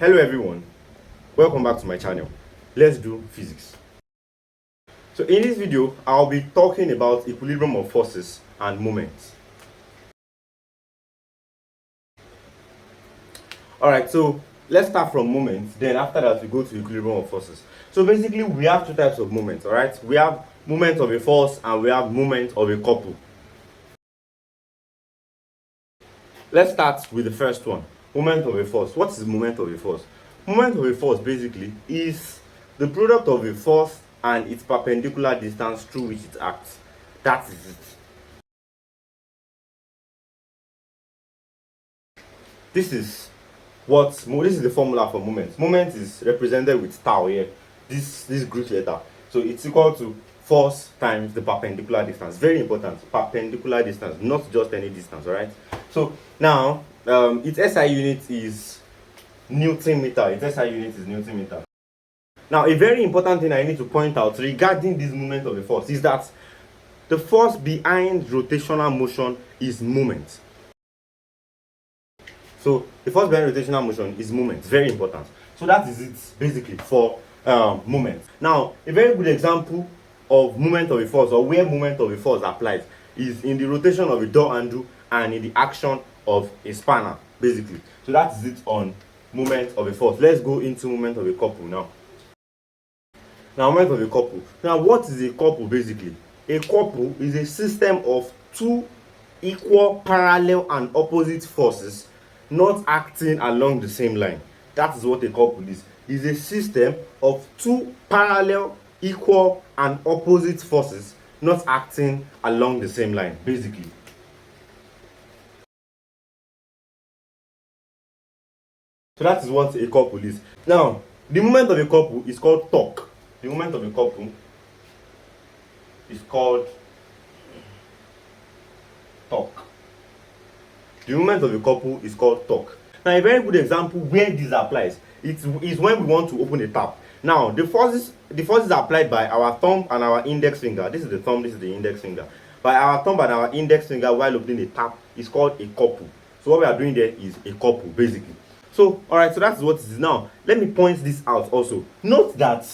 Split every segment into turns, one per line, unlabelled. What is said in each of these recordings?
Hello everyone, welcome back to my channel. Let's do physics. So in this video, I'll be talking about equilibrium of forces and moments. Alright, so let's start from moments, then after that we go to equilibrium of forces. So basically we have two types of moments, alright? We have moment of a force and we have moment of a couple. Let's start with the first one, moment of a force. What is moment of a force? Moment of a force basically is the product of a force and its perpendicular distance through which it acts. That is it. This is the formula for moment. Moment is represented with tau here. This Greek letter. So it's equal to force times the perpendicular distance. Very important. Perpendicular distance, not just any distance, alright? So now its SI unit is Newton meter. Its SI unit is Newton meter. Now, a very important thing I need to point out regarding this moment of a force is that the force behind rotational motion is moment. So the force behind rotational motion is moment. Very important. So that is it basically for moment. Now, a very good example of moment of a force, or where moment of a force applies, is in the rotation of a door handle and in the action of a spanner, basically. So that is it on moment of a force. Let's go into moment of a couple now. Now, moment of a couple. Now, what is a couple basically? A couple is a system of two equal, parallel, and opposite forces not acting along the same line. That is what a couple is. It's a system of two parallel, equal, and opposite forces not acting along the same line, basically. So that is what a couple is. Now, the moment of a couple is called torque. The moment of a couple is called torque. The moment of a couple is called torque. Now, a very good example where this applies is when we want to open a tap. Now, the forces applied by our thumb and our index finger. This is the thumb, this is the index finger. By our thumb and our index finger while opening a tap is called a couple. So what we are doing there is a couple, basically. So, alright, so that's what it is. Now, let me point this out also. Note that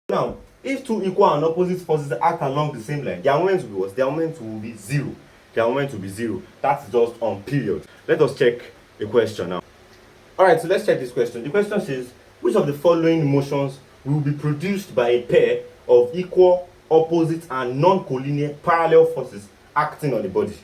now, if two equal and opposite forces act along the same line, their moment will be what? Their moment will be zero. Their moment will be zero. That's just on period. Let us check a question now. Alright, so let's check this question. The question says, which of the following motions will be produced by a pair of equal, opposite, and non-collinear parallel forces acting on the body?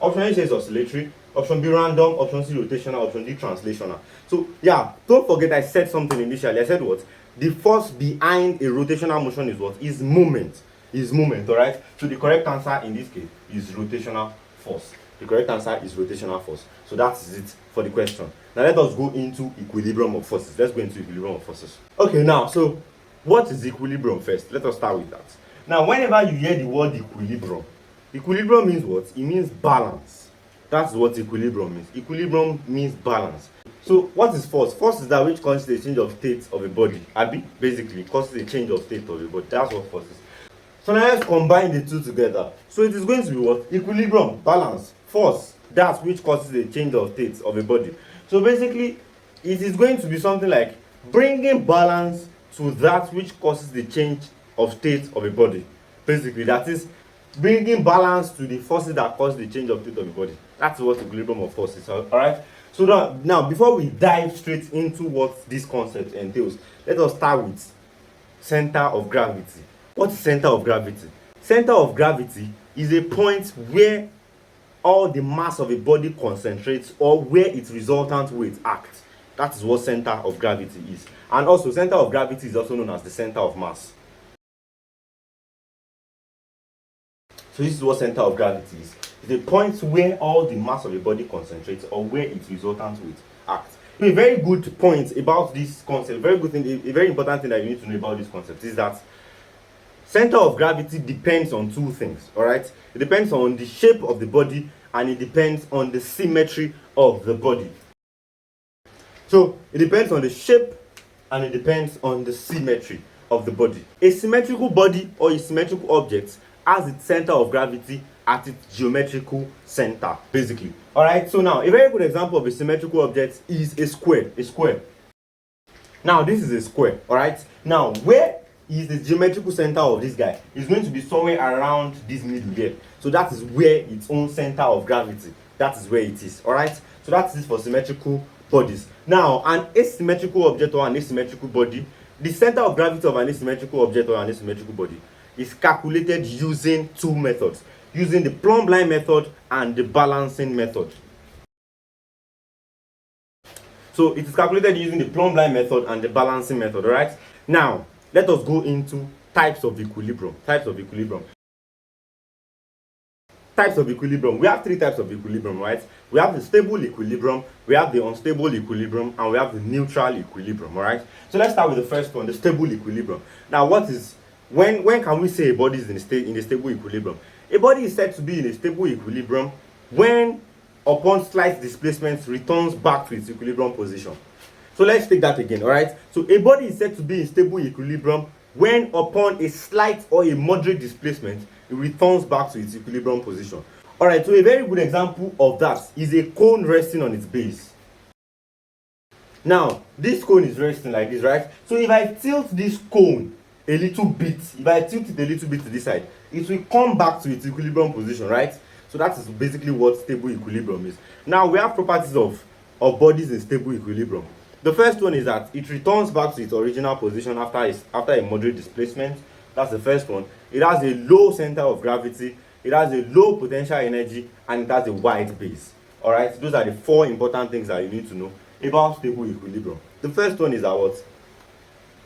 Option A says oscillatory, option B random, option C rotational, option D translational. So yeah, don't forget I said something initially. I said what? The force behind a rotational motion is what? Is moment. Is moment, alright? So the correct answer in this case is rotational force. The correct answer is rotational force. So that is it for the question. Now let us go into equilibrium of forces. Let's go into equilibrium of forces. Okay, now, so what is equilibrium first? Let us start with that. Now, whenever you hear the word equilibrium, equilibrium means what? It means balance. That's what equilibrium means. Equilibrium means balance. So what is force? Force is that which causes a change of state of a body. Basically causes a change of state of a body. That's what force is. So now let's combine the two together. So it is going to be what? Equilibrium, balance, force, that which causes a change of state of a body. So basically, it is going to be something like bringing balance to that which causes the change of state of a body. Basically, that is bringing balance to the forces that cause the change of state of the body. That's what equilibrium of force is. Alright? So now before we dive straight into what this concept entails, let us start with center of gravity. What is center of gravity? Center of gravity is a point where all the mass of a body concentrates, or where its resultant weight acts. That is what center of gravity is. And also, center of gravity is also known as the center of mass. So this is what center of gravity is. It's a point where all the mass of a body concentrates, or where its resultant weight acts. A very good point about this concept, very good thing, a very important thing that you need to know about this concept is that center of gravity depends on two things, alright? It depends on the shape of the body and it depends on the symmetry of the body. So it depends on the shape and it depends on the symmetry of the body. A symmetrical body or a symmetrical object has its center of gravity at its geometrical center, basically. All right, so now a very good example of a symmetrical object is a square. Now this is a square. All right, now where is the geometrical center of this guy? It's going to be somewhere around this middle here. So that is where its own center of gravity, that is where it is. All right, so that is for symmetrical bodies. Now an asymmetrical object or an asymmetrical body, the center of gravity of an asymmetrical object or an asymmetrical body is calculated using two methods, using the plumb line method and the balancing method. So it is calculated using the plumb line method and the balancing method. All right, now let us go into types of equilibrium. We have three types of equilibrium, right? We have the stable equilibrium, we have the unstable equilibrium, and we have the neutral equilibrium. All right, so let's start with the first one, the stable equilibrium. Now when can we say a body is in a stable equilibrium? A body is said to be in a stable equilibrium when, upon slight displacement, returns back to its equilibrium position. So let's take that again. All right, so a body is said to be in stable equilibrium when, upon a slight or a moderate displacement, it returns back to its equilibrium position. All right, so a very good example of that is a cone resting on its base. Now this cone is resting like this, right? So if I tilt this cone a little bit, to this side, it will come back to its equilibrium position, right? So that is basically what stable equilibrium is. Now we have properties of bodies in stable equilibrium. The first one is that it returns back to its original position after a moderate displacement. That's the first one. It has a low center of gravity, it has a low potential energy, and it has a wide base. All right, those are the four important things that you need to know about stable equilibrium. The first one is that what?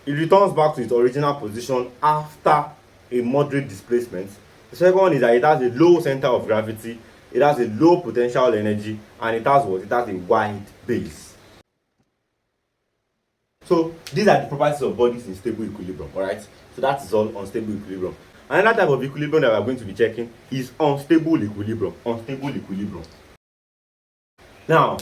It returns back to its original position after a moderate displacement. The second one is that it has a low center of gravity, it has a low potential energy, and it has what? It has a wide base. So these are the properties of bodies in stable equilibrium. All right, so that is all on stable equilibrium. Another type of equilibrium that we are going to be checking is unstable equilibrium. Now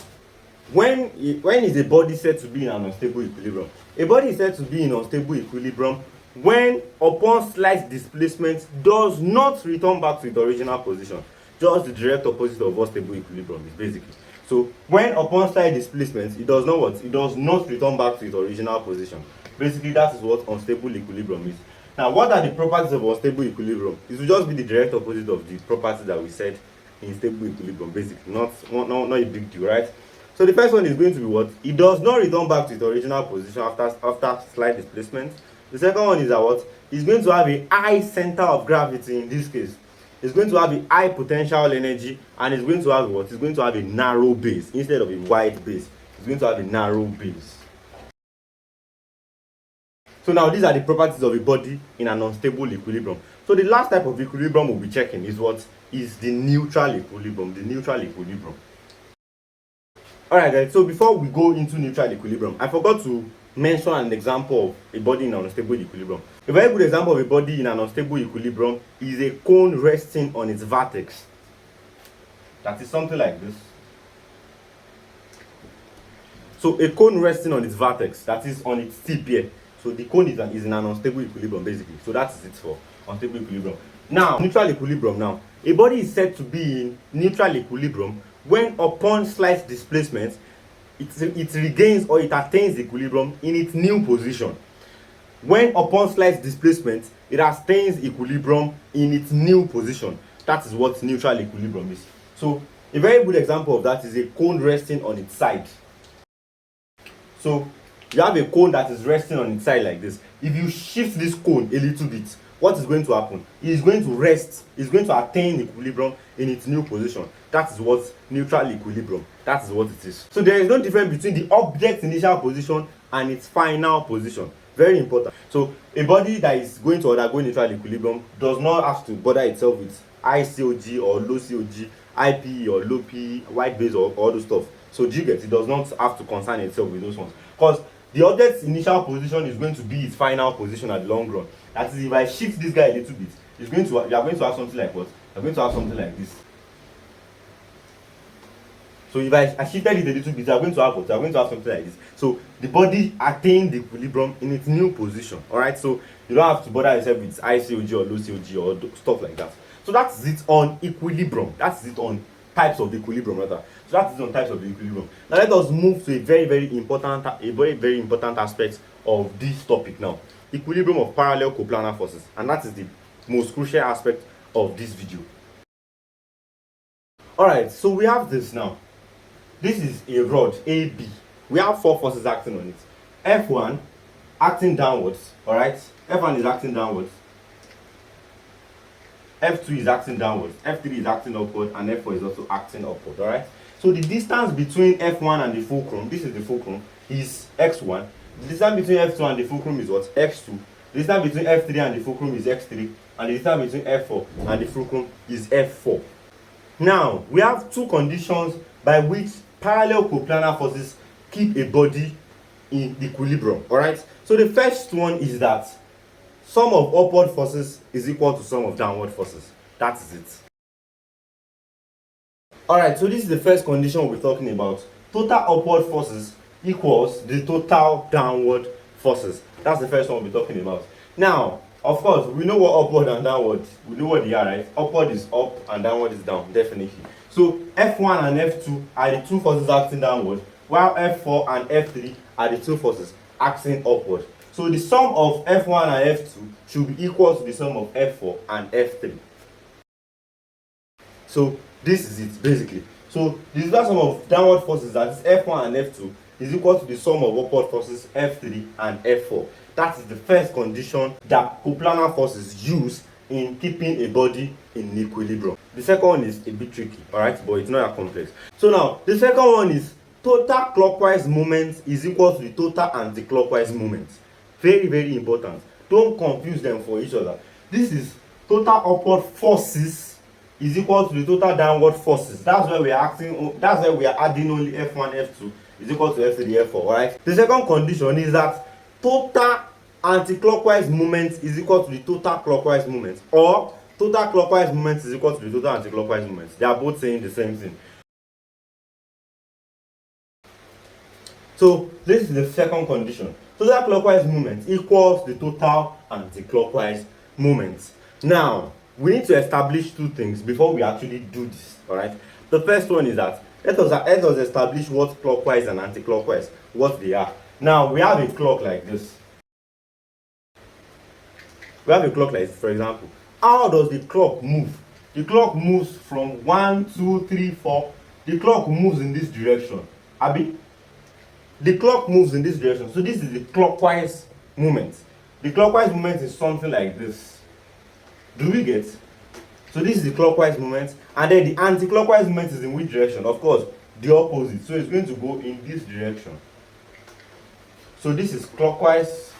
when is a body said to be in an unstable equilibrium? A body is said to be in unstable equilibrium when, upon slight displacement, does not return back to its original position. Just the direct opposite of what stable equilibrium is, basically. So when, upon slight displacement, it does not what? It does not return back to its original position. Basically, that is what unstable equilibrium is. Now, what are the properties of unstable equilibrium? It will just be the direct opposite of the properties that we said in stable equilibrium, basically. Not a big deal, right? So the first one is going to be what? It does not return back to its original position after slight displacement. The second one is that what? It's going to have a high center of gravity in this case. It's going to have a high potential energy, and it's going to have what? It's going to have a narrow base instead of a wide base. It's going to have a narrow base. So now these are the properties of a body in an unstable equilibrium. So the last type of equilibrium we'll be checking is what? Is the neutral equilibrium. Alright guys, so before we go into neutral equilibrium, I forgot to mention an example of a body in an unstable equilibrium. A very good example of a body in an unstable equilibrium is a cone resting on its vertex. That is something like this. So a cone resting on its vertex, that is on its tip here. So the cone is in an unstable equilibrium, basically. So that is it for unstable equilibrium. Now, neutral equilibrium now. A body is said to be in neutral equilibrium when, upon slight displacement, it regains or it attains equilibrium in its new position. When, upon slight displacement, it attains equilibrium in its new position. That is what neutral equilibrium is. So a very good example of that is a cone resting on its side. So you have a cone that is resting on its side like this. If you shift this cone a little bit, what is going to happen? It is going to rest, it's going to attain equilibrium in its new position. That is what neutral equilibrium, that is what it is. So there is no difference between the object's initial position and its final position. Very important. So a body that is going to undergo neutral equilibrium does not have to bother itself with high COG or low COG, high PE or low PE, wide base or all those stuff. So do you get it? Does not have to concern itself with those ones, because the object's initial position is going to be its final position at the long run. That is, if I shift this guy a little bit, you are going to have something like what? You are going to have something like this. So if I shifted it a little bit, you are going to have what? You are going to have something like this. So the body attained the equilibrium in its new position. Alright, so you don't have to bother yourself with high COG or low COG or stuff like that. So that's it on equilibrium. That's it on types of equilibrium rather. So that's it on types of equilibrium. Now let us move to a very important aspect of this topic now. Equilibrium of parallel coplanar forces, and that is the most crucial aspect of this video. Alright, so we have this now. This is a rod AB. We have 4 forces acting on it. F1 acting downwards, alright? F1 is acting downwards. F2 is acting downwards. F3 is acting upward, and F4 is also acting upward, alright? So the distance between F1 and the fulcrum, this is the fulcrum, is x1. The distance between F2 and the fulcrum is what? x2. The distance between F3 and the fulcrum is x3. And the distance between F4 and the fulcrum is F4. Now, we have 2 conditions by which parallel coplanar forces keep a body in equilibrium, alright? So the first one is that sum of upward forces is equal to sum of downward forces. That is it. Alright, so this is the first condition we're talking about. Total upward forces equals the total downward forces. That's the first one we're talking about. Now, of course, we know what upward and downward, we know what they are, right? Upward is up and downward is down, definitely. So F1 and F2 are the 2 forces acting downward, while F4 and F3 are the 2 forces acting upward. So the sum of F1 and F2 should be equal to the sum of F4 and F3. So this is it basically. So the total sum of downward forces, that is F1 and F2, is equal to the sum of upward forces F3 and F4. That is the first condition that coplanar forces use in keeping a body in equilibrium. The second one is a bit tricky, alright, but it's not that complex. So now, the second one is total clockwise moment is equal to the total anti-clockwise moment. Very important. Don't confuse them for each other. This is total upward forces is equal to the total downward forces. That's why we are adding only F1, F2 is equal to F3, F4, alright? The second condition is that total anti-clockwise moment is equal to the total clockwise moment, or total clockwise moment is equal to the total anti-clockwise moment. They are both saying the same thing. So this is the second condition. Total clockwise moment equals the total anti-clockwise moment. Now, we need to establish 2 things before we actually do this, alright? The first one is that let us establish what clockwise and anti-clockwise, what they are. Now, we have a clock like this. We have a clock like this, for example. How does the clock move? The clock moves from 1, 2, 3, 4. The clock moves in this direction. Abi? The clock moves in this direction. So this is the clockwise movement. The clockwise movement is something like this. Do we get? So this is the clockwise movement. And then the anti-clockwise movement is in which direction? Of course, the opposite. So it's going to go in this direction. So this is clockwise.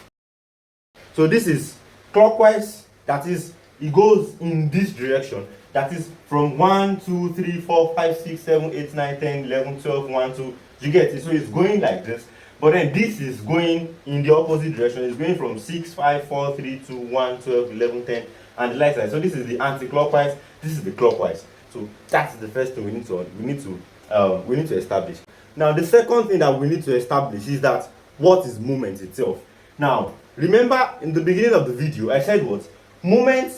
So this is clockwise, that is, it goes in this direction. That is from 1, 2, 3, 4, 5, 6, 7, 8, 9, 10, 11, 12, 1, 2. You get it? So it's going like this. But then this is going in the opposite direction. It's going from 6, 5, 4, 3, 2, 1, 12, 11, 10, and the like that. So this is the anti-clockwise. This is the clockwise. So that's the first thing we need to establish. Now the second thing that we need to establish is that what is moment itself. Now remember in the beginning of the video I said what moment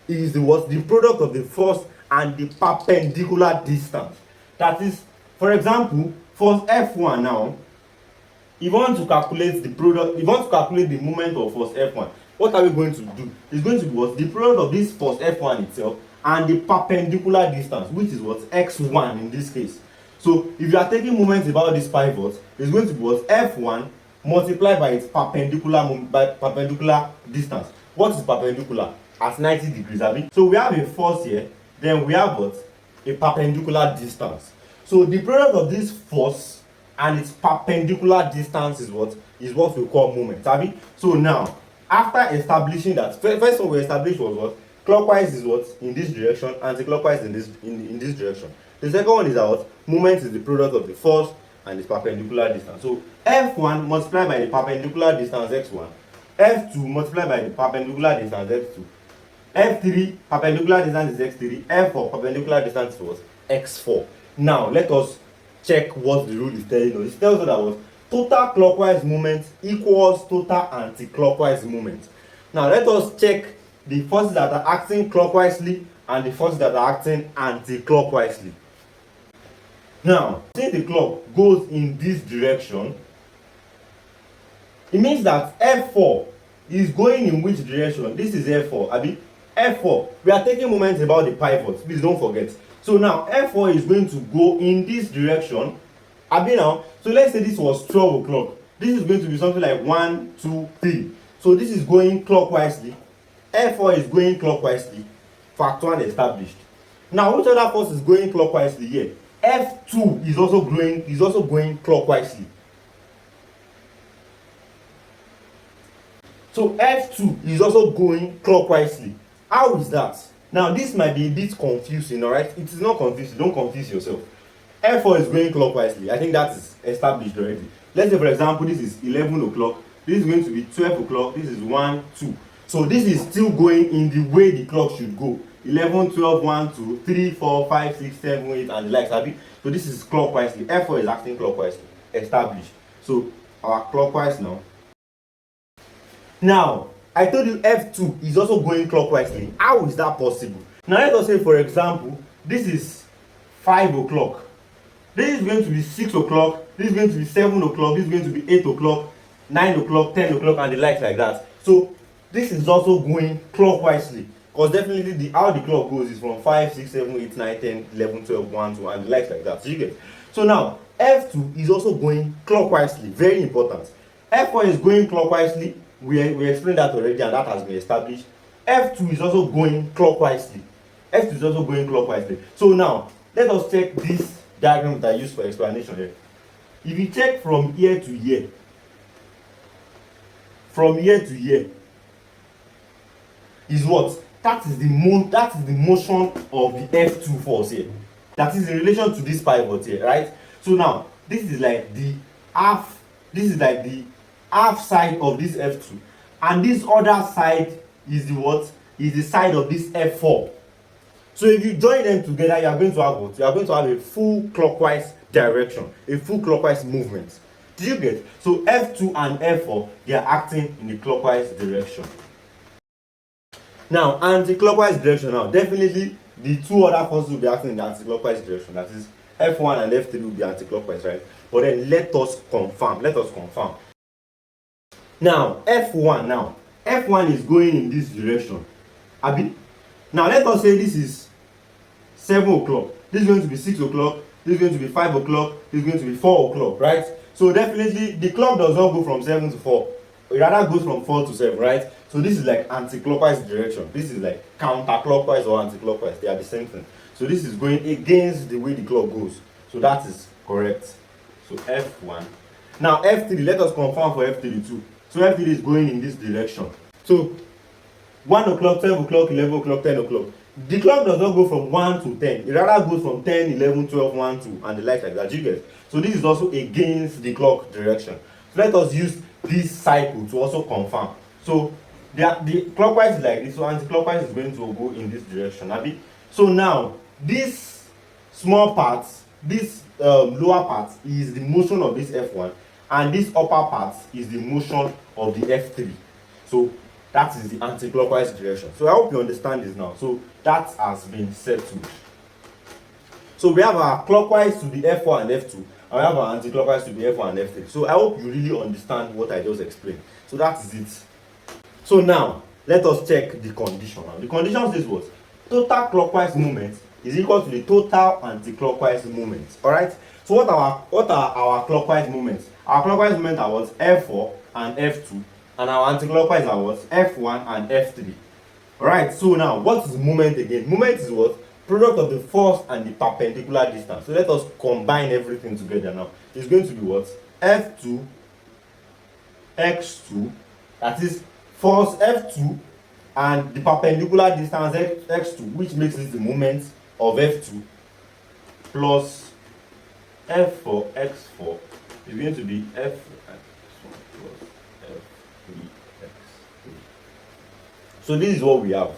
is the product of the force and the perpendicular distance. That is, for example, force F1 now, if you want to calculate the product, if you want to calculate the moment of force F1, what are we going to do? It's going to be what? The product of this force F1 itself and the perpendicular distance, which is what? X1 in this case. So if you are taking moments about this pivot, it's going to be what? F1 multiplied by its perpendicular distance. What is perpendicular? At 90 degrees, abi? So we have a force here, then we have what? A perpendicular distance. So the product of this force and its perpendicular distance is what we call moment, abi? So now, after establishing that, first one we established was what? Clockwise is what? In this direction, anti-clockwise in this direction. The second one is that what? Moment is the product of the force and its perpendicular distance. So F1 multiplied by the perpendicular distance x1, F2 multiplied by the perpendicular distance x2, F3 perpendicular distance is x3, F4 perpendicular distance is what? X4. Now let us check what the rule is telling us. It tells us that what? Total clockwise moment equals total anti-clockwise moment. Now let us check the forces that are acting clockwise and the forces that are acting anti-clockwise. Now, since the clock goes in this direction, it means that F4 is going in which direction? This is F4, abi? F4, we are taking moments about the pivot, please don't forget. So now, F4 is going to go in this direction, abi now? So let's say this was 12 o'clock. This is going to be something like 1, 2, 3. So this is going clockwise. F4 is going clockwise. Fact 1 established. Now, which other force is going clockwise here? F2 is also going clockwise. So F2 is also going clockwise. How is that? Now this might be a bit confusing, alright? It is not confusing, don't confuse yourself. F4 is going clockwise. I think that is established already. Let's say for example this is 11 o'clock, this is going to be 12 o'clock, this is 1, 2. So this is still going in the way the clock should go. 11, 12, 1, 2, 3, 4, 5, 6, 7, 8 and the likes. So this is clockwise. F4 is acting clockwise. Established. So our clockwise now. Now, I told you F2 is also going clockwise. How is that possible? Now let us say for example, this is 5 o'clock. This is going to be 6 o'clock. This is going to be 7 o'clock. This is going to be 8 o'clock, 9 o'clock, 10 o'clock and the likes like that. So this is also going clockwise. Because definitely how the clock goes is from 5, 6, 7, 8, 9, 10, 11, 12, 1, 2 and the likes like that. So you get. So now F2 is also going clockwise. Very important. F4 is going clockwise. We explained that already and that has been established. F2 is also going clockwise. F2 is also going clockwise. So now let us check this diagram that I used for explanation here. If you check from here to here, is what? That is the motion of the F2 force here. That is in relation to this pivot here, right? So now this is like the half side of this F2, and this other side is the what? Is the side of this F4. So if you join them together, you are going to have what? You are going to have a full clockwise direction, a full clockwise movement. Did you get? So F2 and F4, they are acting in the clockwise direction. Now, anti-clockwise direction now, definitely the two other forces will be acting in the anti-clockwise direction. That is, F1 and F3 will be anti-clockwise, right? But then let us confirm. Now, F1 is going in this direction. Abi? Now, let us say this is 7 o'clock. This is going to be 6 o'clock. This is going to be 5 o'clock. This is going to be 4 o'clock, right? So definitely, the clock does not go from 7 to 4. It rather goes from 4 to 7, right? So this is like anti-clockwise direction. This is like counterclockwise or anti-clockwise. They are the same thing. So this is going against the way the clock goes. So that is correct. So F1. Now F3, let us confirm for F3 too. So F3 is going in this direction. So 1 o'clock, 12 o'clock, 11 o'clock, 10 o'clock. The clock does not go from 1 to 10. It rather goes from 10, 11, 12, 1, 2 and the like that. You get? So this is also against the clock direction. So let us use this cycle to also confirm. So the clockwise is like this, so anti-clockwise is going to go in this direction. Abi? So now this small part, this lower part is the motion of this F1, and this upper part is the motion of the F3. So that is the anti-clockwise direction. So I hope you understand this now. So that has been settled. So we have our clockwise to the F4 and F2, and we have our anti-clockwise to the F1 and F3. So I hope you really understand what I just explained. So that is it. So now let us check the condition. Now the condition says what? Total clockwise movement is equal to the total anti-clockwise movement. Alright? So what are our clockwise movements? Our clockwise movements are what? F4 and F2, and our anti-clockwise are what? F1 and F3. Alright, so now what is movement again? Movement is what? Product of the force and the perpendicular distance. So let us combine everything together now. It's going to be what? F2 x2, that is force F2 and the perpendicular distance x2, which makes this the moment of F2, plus F4 x4 is going to be F x1 plus F3 x3. So this is what we have.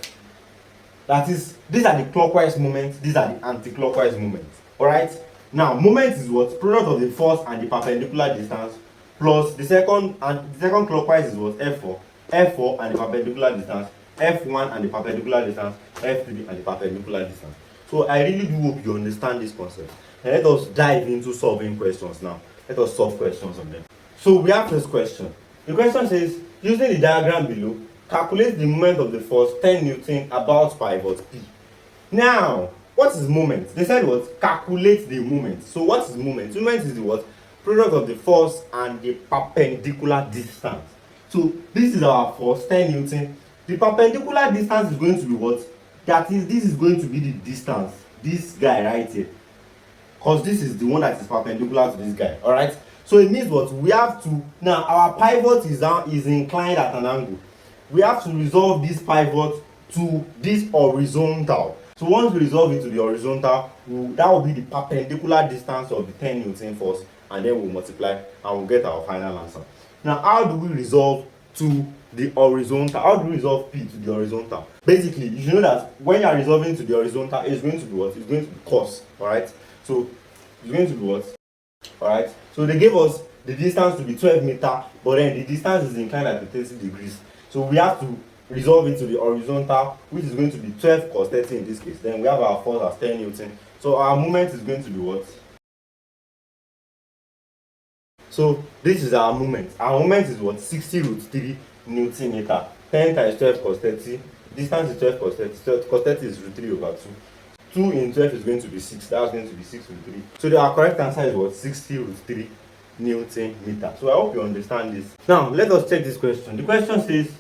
That is, these are the clockwise moments, these are the anti-clockwise moments. Alright? Now, moment is what? Product of the force and the perpendicular distance, plus the second clockwise is what? F4 and the perpendicular distance, F1 and the perpendicular distance, F3 and the perpendicular distance. So I really do hope you understand this concept. And let us dive into solving questions now. Let us solve questions on them. So we have this question. The question says, using the diagram below, calculate the moment of the force 10 Newton about pivot P. Now, what is moment? They said what? Calculate the moment. So what is moment? Moment is the what? Product of the force and the perpendicular distance. So this is our force 10 Newton. The perpendicular distance is going to be what? That is, this is going to be the distance. This guy right here. Because this is the one that is perpendicular to this guy. Alright? So it means what? We have to, now our pivot is inclined at an angle. We have to resolve this pivot to this horizontal. So once we resolve it to the horizontal, that will be the perpendicular distance of the 10 Newton force, and then we'll multiply and we'll get our final answer. Now, how do we resolve to the horizontal? How do we resolve P to the horizontal? Basically, you should know that when you are resolving to the horizontal, it's going to be what? It's going to be cos, alright? So it's going to be what? Alright? So they gave us the distance to be 12 meters, but then the distance is inclined at 30 degrees. So we have to resolve it to the horizontal, which is going to be 12 cos 30 in this case. Then we have our force as 10 Newton. So our moment is going to be what? So this is our moment. Our moment is what? 60 root 3 Newton meter. 10 times 12 cos 30. Distance is 12 cos 30. 12 cos 30 is root 3 over 2. 2 in 12 is going to be 6. That's going to be 6 root 3. So our correct answer is what? 60 root 3 Newton meter. So I hope you understand this. Now let us check this question. The question says,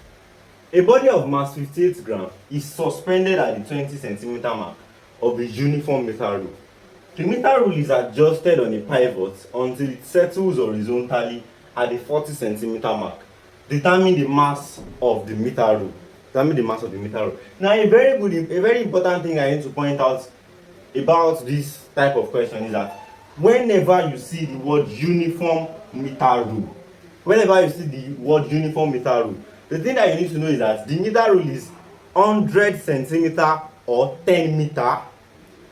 a body of mass 58 grams is suspended at the 20 centimeter mark of a uniform metal rule. The metal rule is adjusted on a pivot until it settles horizontally at the 40 centimeter mark. Determine the mass of the metal rule. Determine the mass of the metal rule. Now, a very important thing I need to point out about this type of question is that whenever you see the word uniform metal rule, the thing that you need to know is that the meter rule is 100 centimeter or 10 meter,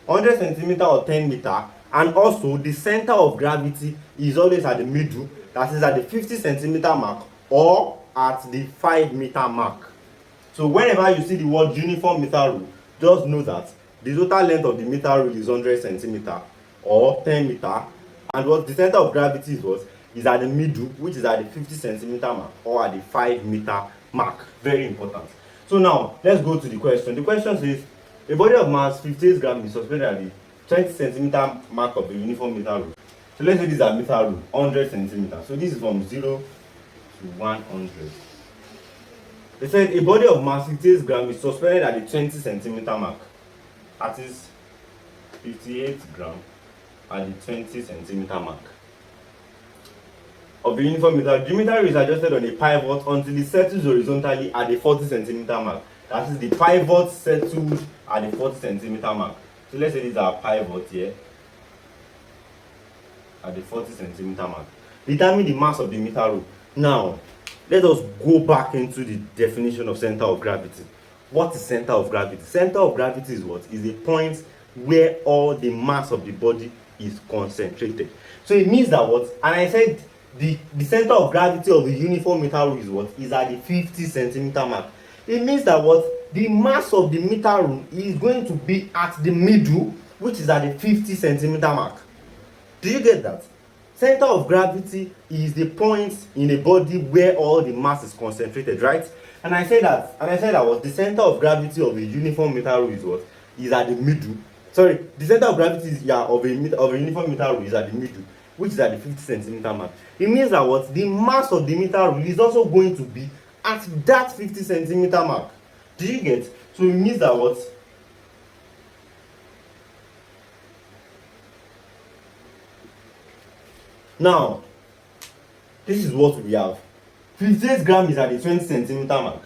100 centimeter or 10 meter, and also the center of gravity is always at the middle, that is at the 50 centimeter mark or at the 5 meter mark. So whenever you see the word uniform meter rule, just know that the total length of the meter rule is 100 centimeter or 10 meter, and what the center of gravity is what? Is at the middle, which is at the 50 centimeter mark or at the 5 meter mark. Very important. So now let's go to the question. The question says, a body of mass 58 grams is suspended at the 20 centimeter mark of the uniform meter rule. So let's say this is a meter rule, 100 centimeters. So this is from 0 to 100. They said a body of mass 58 grams is suspended at the 20 centimeter mark. That is 58 grams at the 20 centimeter mark of the uniform meter. The meter is adjusted on a pivot until it settles horizontally at the 40 centimeter mark. That is, the pivot settles at the 40 centimeter mark. So let's say this is our pivot here at the 40 centimeter mark. Determine the mass of the meter rule. Now, let us go back into the definition of center of gravity. What is center of gravity? Center of gravity is what? Is a point where all the mass of the body is concentrated. So it means that what? And I said the center of gravity of the uniform meter rule is what? Is at the 50 centimeter mark. It means that what? The mass of the meter rule is going to be at the middle, which is at the 50 centimeter mark. Do you get that? Center of gravity is the point in a body where all the mass is concentrated, right? And I said that what the center of gravity of a uniform meter rule is what? Is at the middle. Sorry, the center of gravity is, of a uniform meter rule is at the middle, which is at the 50 centimeter mark. It means that what? The mass of the meter rule is also going to be at that 50 centimeter mark. Do you get? So it means that what? Now, this is what we have. 58 grams is at the 20 centimeter mark.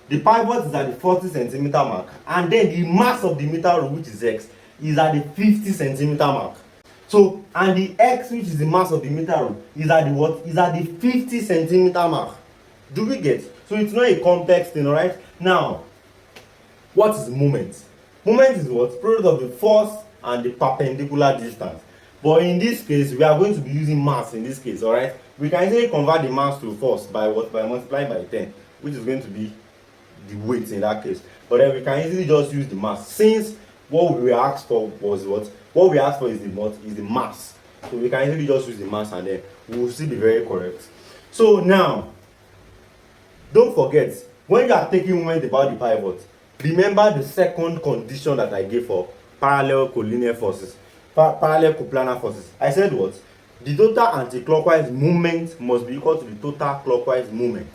The pivot is at the 40 centimeter mark. And then the mass of the meter rule, which is x, is at the 50 centimeter mark. So, and the x, which is the mass of the meter rule, is at the what? Is at the 50 centimeter mark. Do we get? So it's not a complex thing, alright? Now, what is moment? Moment is what? Product of the force and the perpendicular distance. But in this case, we are going to be using mass in this case, alright? We can easily convert the mass to force by what? By multiplying by 10, which is going to be the weight in that case. But then we can easily just use the mass, since what we were asked for was what we asked for is the mass. So we can easily just use the mass, and then we will still be very correct. So now, don't forget, when you are taking moment about the pivot, remember the second condition that I gave for parallel collinear forces, parallel coplanar forces. I said what? The total anti-clockwise moment must be equal to the total clockwise moment.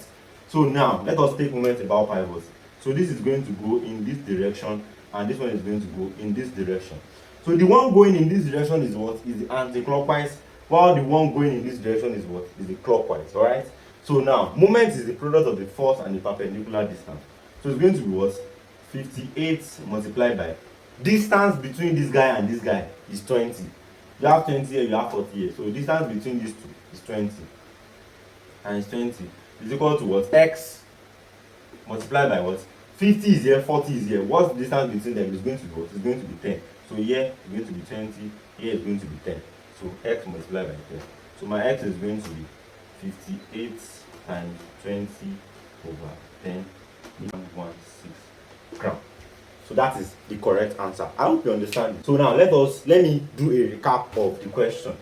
So now, let us take moment about pivots. So this is going to go in this direction, and this one is going to go in this direction. So the one going in this direction is what? Is the anti-clockwise, while the one going in this direction is what? Is the clockwise, alright? So now, moment is the product of the force and the perpendicular distance. So it's going to be what? 58 multiplied by distance between this guy and this guy is 20. You have 20 here, you have 40 here. So distance between these two is 20. And it's 20 is equal to what? X multiplied by what? 50 is here, 40 is here. What's the distance between them? Is going to be what? It's going to be 10. So here it's going to be 20, here it's going to be 10. So x multiplied by 10. So my x is going to be 58 times 20 over 10, 116 grams. So that is the correct answer. I hope you understand it. So now let me do a recap of the question.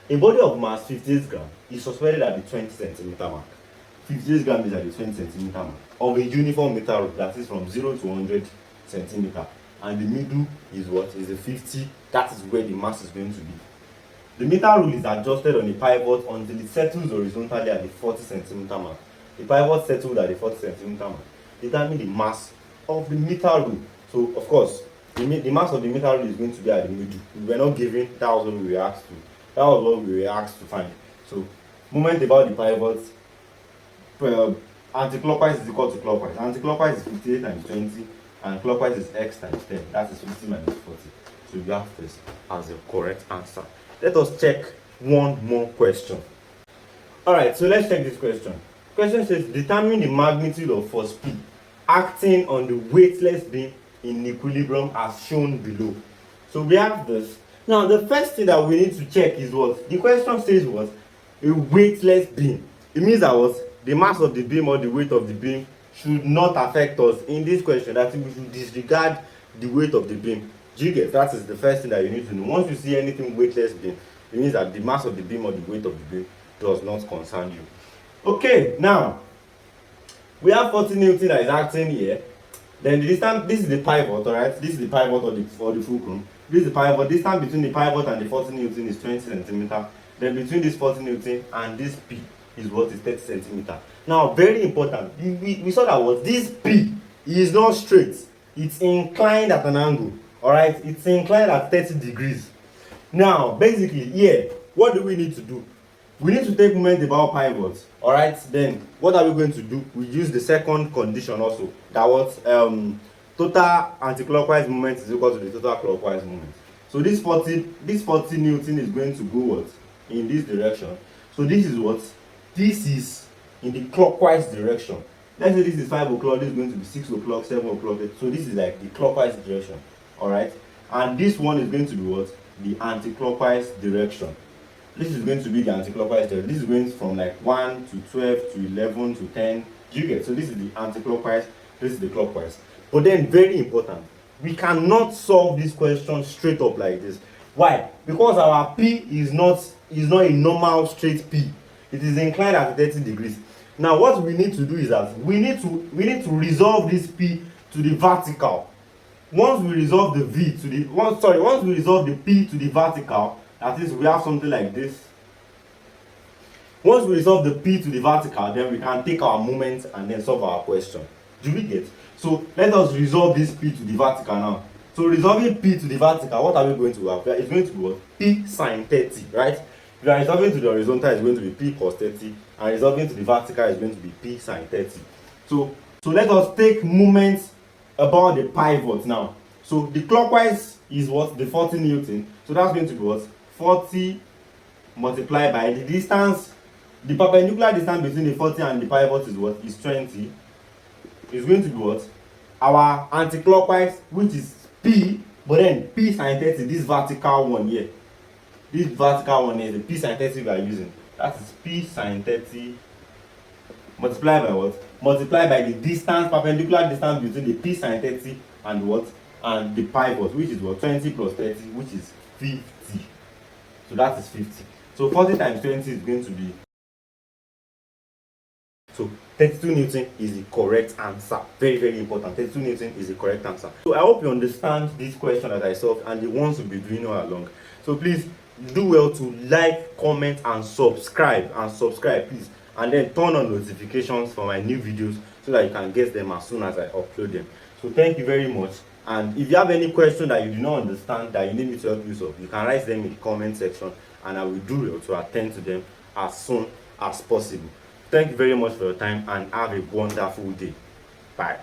A body of mass 58 grams is suspended at the 20 centimeter mark. 58 grams is at the 20 centimeter mark of a uniform meter rule, that is from 0 to 100 centimeter. And the middle is what? Is the 50. That is where the mass is going to be. The meter rule is adjusted on the pivot until it settles horizontally at the 40 centimeter mark. The pivot settled at the 40 centimeter mark. Determine the mass of the meter rule. So of course, the mass of the meter rule is going to be at the middle. We were not given, that was what we were asked to. That was what we were asked to find. So moment about the pivot, anti-clockwise is equal to clockwise. Anti-clockwise is 58 times 20, and clockwise is x times 10. That is 50 minus 40. So you have this as the correct answer. Let us check one more question. Alright, so let's check this question. Question says, determine the magnitude of force P acting on the weightless beam in equilibrium as shown below. So we have this. Now the first thing that we need to check is what? The question says what? A weightless beam. It means that what? The mass of the beam or the weight of the beam should not affect us in this question. That we should disregard the weight of the beam. Do you get? That is the first thing that you need to know. Once you see anything weightless beam, it means that the mass of the beam or the weight of the beam does not concern you. Okay, now we have 40 Newton that is acting here. Then the distance, this is the pivot, alright? This is the pivot or the fulcrum. This is the pivot. Distance between the pivot and the 40 Newton is 20 centimeter. Then between this 40 Newton and this P is what? Is 30 centimeter. Now, very important. We saw that what? This P is not straight. It's inclined at an angle. Alright? It's inclined at 30 degrees. Now, basically, here, what do we need to do? We need to take moment about pivots. Alright? Then, what are we going to do? We use the second condition also. That was total anti-clockwise moment is equal to the total clockwise moment. So this 40 Newton is going to go what? In this direction. So this is what? This is in the clockwise direction. Let's say this is 5 o'clock, this is going to be 6 o'clock, 7 o'clock. So this is like the clockwise direction. Alright? And this one is going to be what? The anti-clockwise direction. This is going to be the anti-clockwise direction. This is going from like 1 to 12 to 11 to 10. Do you get? So this is the anti-clockwise, this is the clockwise. But then, very important, we cannot solve this question straight up like this. Why? Because our P is not a normal straight P. It is inclined at 30 degrees. Now what we need to do is that we need to resolve this P to the vertical. Once we resolve the once we resolve the P to the vertical, that is, we have something like this. Once we resolve the P to the vertical, then we can take our moments and then solve our question. Do we get? So let us resolve this P to the vertical now. So resolving P to the vertical, what are we going to have? It's going to be what? P sine 30, right? If you are resolving to the horizontal, it's going to be P cos 30, and resolving to the vertical is going to be P sine 30. So let us take moments about the pivot now. So the clockwise is what? The 40 Newton. So that's going to be what? 40 multiplied by the distance. The perpendicular distance between the 40 and the pivot is what? Is 20. Is going to be what? Our anti-clockwise, which is P, but then P sine 30, this vertical one here. This vertical one is the P sine 30 we are using. That is P sine 30 multiply by what? Multiply by the distance, perpendicular distance between the p sine 30 and what? And the pivot, which is what? 20 plus 30, which is 50. So that is 50. So 40 times 20 is going to be, so 32 Newton is the correct answer. Very, very important. 32 Newton is the correct answer. So I hope you understand this question that I solved and the ones we'll be doing all along. So please do well to like, comment, and subscribe. Please. And then turn on notifications for my new videos so that you can get them as soon as I upload them. So thank you very much. And if you have any question that you do not understand that you need me to help you solve, you can write them in the comment section and I will do well to attend to them as soon as possible. Thank you very much for your time and have a wonderful day. Bye.